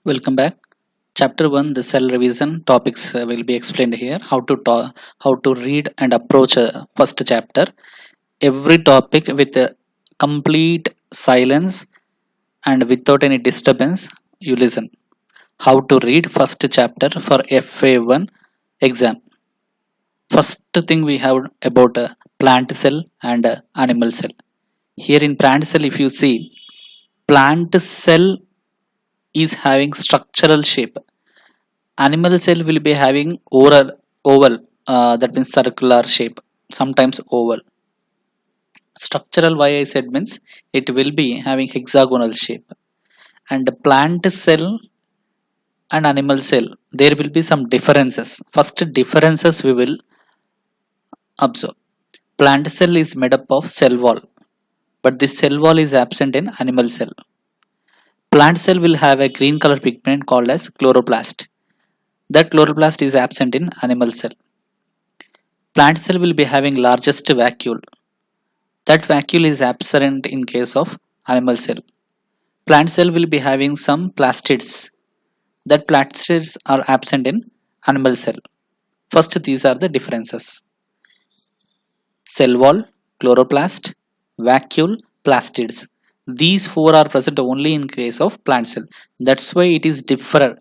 Welcome back. Chapter 1, the cell revision topics will be explained here. How to read and approach first chapter. Every topic with a complete silence and without any disturbance. You listen. How to read first chapter for FA1 exam. First thing we have about plant cell and animal cell. Here in plant cell, if you see, plant cell is having structural shape. Animal cell will be having oval, that means circular shape, sometimes oval. Structural, why I said, means it will be having hexagonal shape. And the plant cell and animal cell, there will be some differences. First differences we will observe. Plant cell is made up of cell wall, but this cell wall is absent in animal cell. Plant cell will have a green color pigment called as chloroplast. That chloroplast is absent in animal cell. Plant cell will be having largest vacuole. That vacuole is absent in case of animal cell. Plant cell will be having some plastids. That plastids are absent in animal cell. First, these are the differences. Cell wall, chloroplast, vacuole, plastids. These four are present only in case of plant cell. That's why it is different.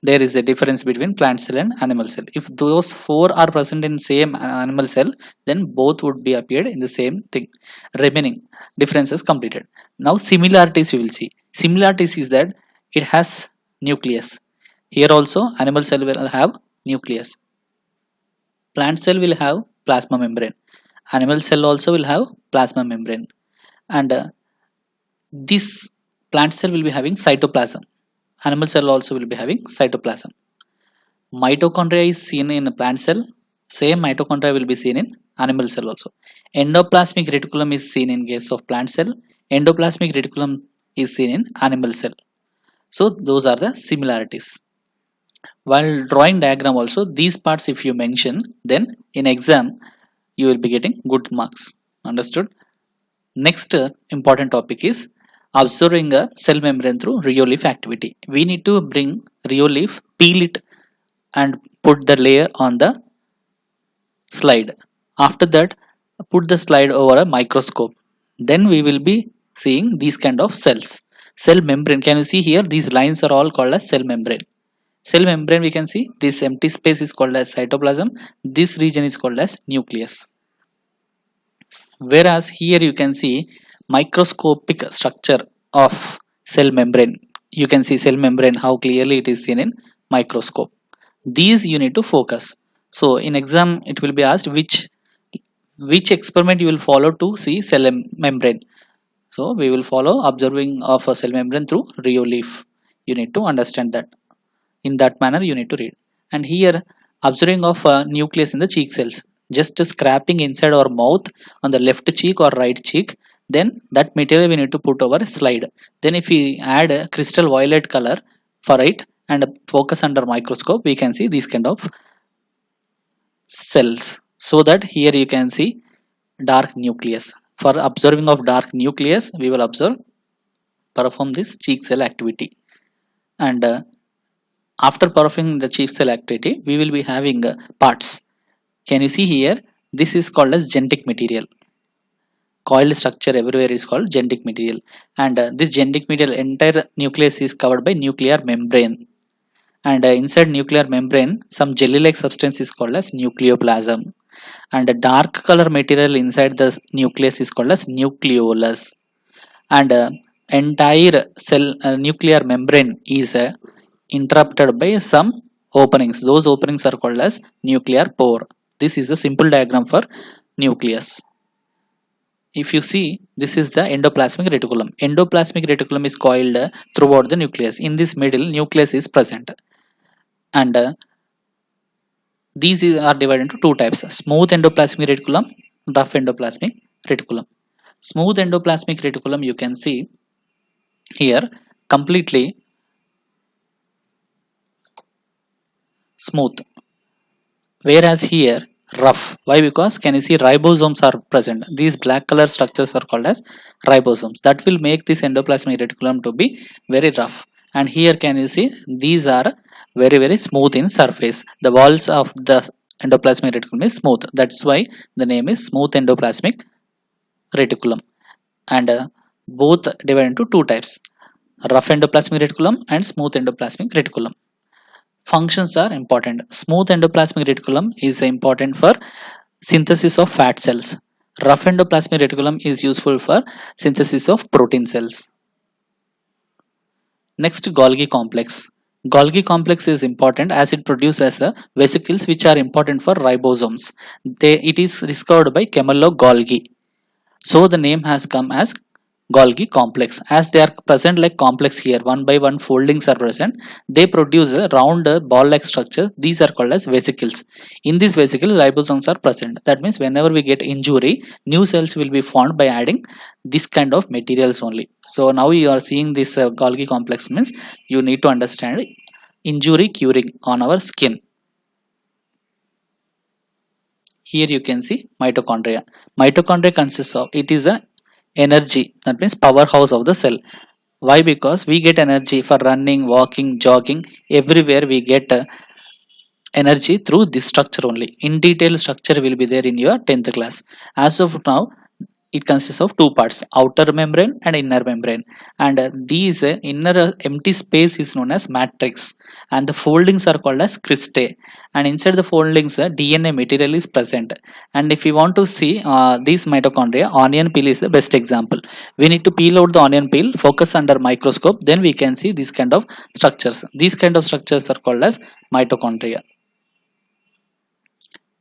There is a difference between plant cell and animal cell. If those four are present in same animal cell, then both would be appeared in the same thing. Remaining differences completed. Now similarities you will see. Similarities is that it has nucleus. Here also animal cell will have nucleus. Plant cell will have plasma membrane. Animal cell also will have plasma membrane. And this plant cell will be having cytoplasm. Animal cell also will be having cytoplasm. Mitochondria is seen in a plant cell. Same mitochondria will be seen in animal cell also. Endoplasmic reticulum is seen in case of plant cell. Endoplasmic reticulum is seen in animal cell. So those are the similarities. While drawing diagram also, these parts if you mention, then in exam you will be getting good marks. Understood? Next important topic is observing a cell membrane through rheolith activity. We need to bring rheolith, peel it and put the layer on the slide. After that, put the slide over a microscope. Then we will be seeing these kind of cells. Cell membrane, can you see here, these lines are all called as cell membrane. Cell membrane, we can see this empty space is called as cytoplasm. This region is called as nucleus. Whereas here you can see microscopic structure of cell membrane. You can see cell membrane, how clearly it is seen in microscope. These you need to focus. So in exam it will be asked which experiment you will follow to see cell membrane. So we will follow observing of a cell membrane through rheolith. You need to understand that. In that manner you need to read. And here observing of a nucleus in the cheek cells. Just scraping inside our mouth on the left cheek or right cheek, then that material we need to put over a slide. Then if we add a crystal violet color for it and focus under microscope, we can see these kind of cells. So that here you can see dark nucleus. For observing of dark nucleus, we will perform this cheek cell activity. And after performing the cheek cell activity, we will be having parts. Can you see here? This is called as genetic material. Coiled structure everywhere is called genetic material. And this genetic material, entire nucleus is covered by nuclear membrane. And inside nuclear membrane, some jelly-like substance is called as nucleoplasm. And a dark color material inside the nucleus is called as nucleolus. And entire cell nuclear membrane is interrupted by some openings. Those openings are called as nuclear pore. This is the simple diagram for nucleus. If you see, this is the endoplasmic reticulum. Endoplasmic reticulum is coiled throughout the nucleus. In this middle, nucleus is present. And these are divided into two types: smooth endoplasmic reticulum, rough endoplasmic reticulum. Smooth endoplasmic reticulum, you can see here, completely smooth, whereas here rough. Why? Because can you see ribosomes are present. These black color structures are called as ribosomes. That will make this endoplasmic reticulum to be very rough. and here can you see these are very smooth in surface. The walls of the endoplasmic reticulum is smooth. That's why the name is smooth endoplasmic reticulum. And both divided into two types: rough endoplasmic reticulum and smooth endoplasmic reticulum. Functions are important. Smooth endoplasmic reticulum is important for synthesis of fat cells. Rough endoplasmic reticulum is useful for synthesis of protein cells. Next, Golgi complex. Golgi complex is important as it produces vesicles which are important for ribosomes. It is discovered by Camillo Golgi. So the name has come as Golgi complex. As they are present like complex here, one by one foldings are present. They produce a round ball-like structure. These are called as vesicles. In these vesicles, ribosomes are present. That means whenever we get injury, new cells will be formed by adding this kind of materials only. So now you are seeing this Golgi complex means you need to understand injury curing on our skin. Here you can see mitochondria. Mitochondria consists of, it is a energy, that means powerhouse of the cell. Why? Because we get energy for running, walking, jogging, everywhere we get energy through this structure only. In detail structure will be there in your 10th class. As of now, it consists of two parts: outer membrane and inner membrane, and these inner empty space is known as matrix, and the foldings are called as cristae, and inside the foldings DNA material is present. And if we want to see these mitochondria, onion peel is the best example. We need to peel out the onion peel, focus under microscope, then we can see this kind of structures. These kind of structures are called as mitochondria.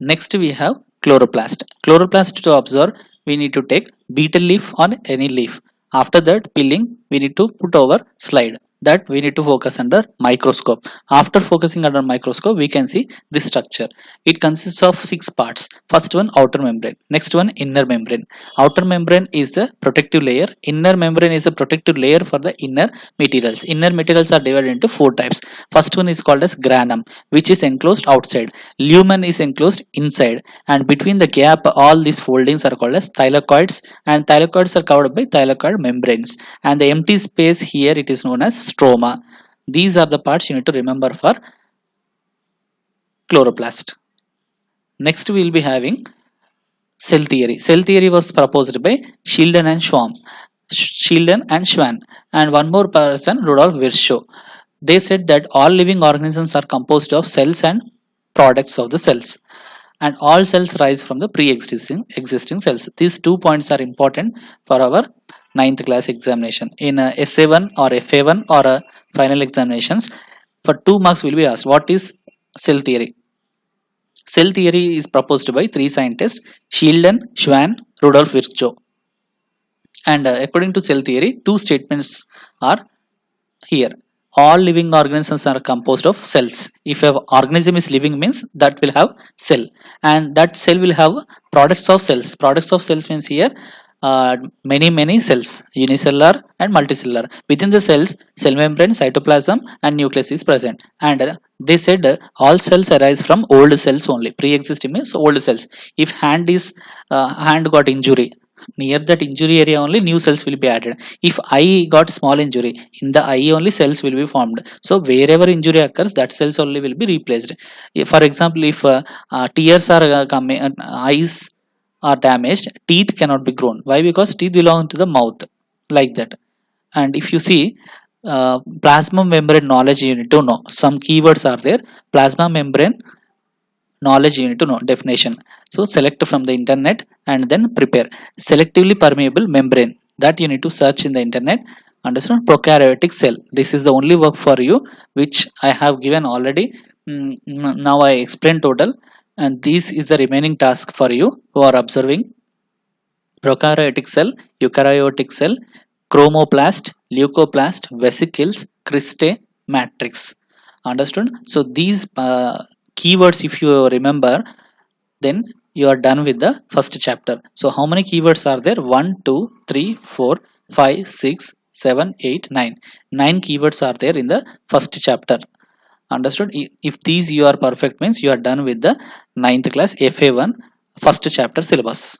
Next we have chloroplast. Chloroplast, to observe, we need to take beetle leaf on any leaf. After that peeling, we need to put over slide. That we need to focus under microscope. After focusing under microscope, we can see this structure. It consists of 6 parts. First one, outer membrane. Next one, inner membrane. Outer membrane is the protective layer. Inner membrane is a protective layer for the inner materials. Inner materials are divided into 4 types. First one is called as granum, which is enclosed outside. Lumen is enclosed inside, and between the gap all these foldings are called as thylakoids, and thylakoids are covered by thylakoid membranes, and the empty space here it is known as stroma. These are the parts you need to remember for chloroplast. Next we will be having cell theory. Cell theory was proposed by Schilden and Schwann. Schilden and Schwann, and one more person, Rudolf Virchow. They said that all living organisms are composed of cells and products of the cells, and all cells rise from the existing cells. These 2 points are important for our 9th class examination. In SA1 or FA1 or final examinations, for 2 marks will be asked, what is cell theory? Cell theory is proposed by 3 scientists: Schilden, Schwann, Rudolf Virchow. And according to cell theory, 2 statements are here. All living organisms are composed of cells. If an organism is living, means that will have cell, and that cell will have products of cells. Products of cells means here many cells, unicellular and multicellular. Within the cells, cell membrane, cytoplasm and nucleus is present. And they said all cells arise from old cells only. Pre-existing means old cells. If hand got injury, near that injury area only new cells will be added. If eye got small injury, in the eye only cells will be formed. So wherever injury occurs, that cells only will be replaced. For example, if tears are coming, eyes are damaged, teeth cannot be grown. Why? Because teeth belong to the mouth, like that. And if you see plasma membrane knowledge, you need to know some keywords are there. Plasma membrane knowledge, you need to know definition. So select from the internet and then prepare. Selectively permeable membrane, that you need to search in the internet. Understand? Prokaryotic cell, this is the only work for you which I have given already. Now I explain total, and this is the remaining task for you who are observing. Prokaryotic cell, eukaryotic cell, chromoplast, leucoplast, vesicles, cristae, matrix. Understood? So these keywords if you remember, then you are done with the first chapter. So how many keywords are there? 1 2 3 4 5 6 7 8 9. 9 keywords are there in the first chapter. Understood? If these you are perfect, means you are done with the 9th class FA1 first chapter syllabus.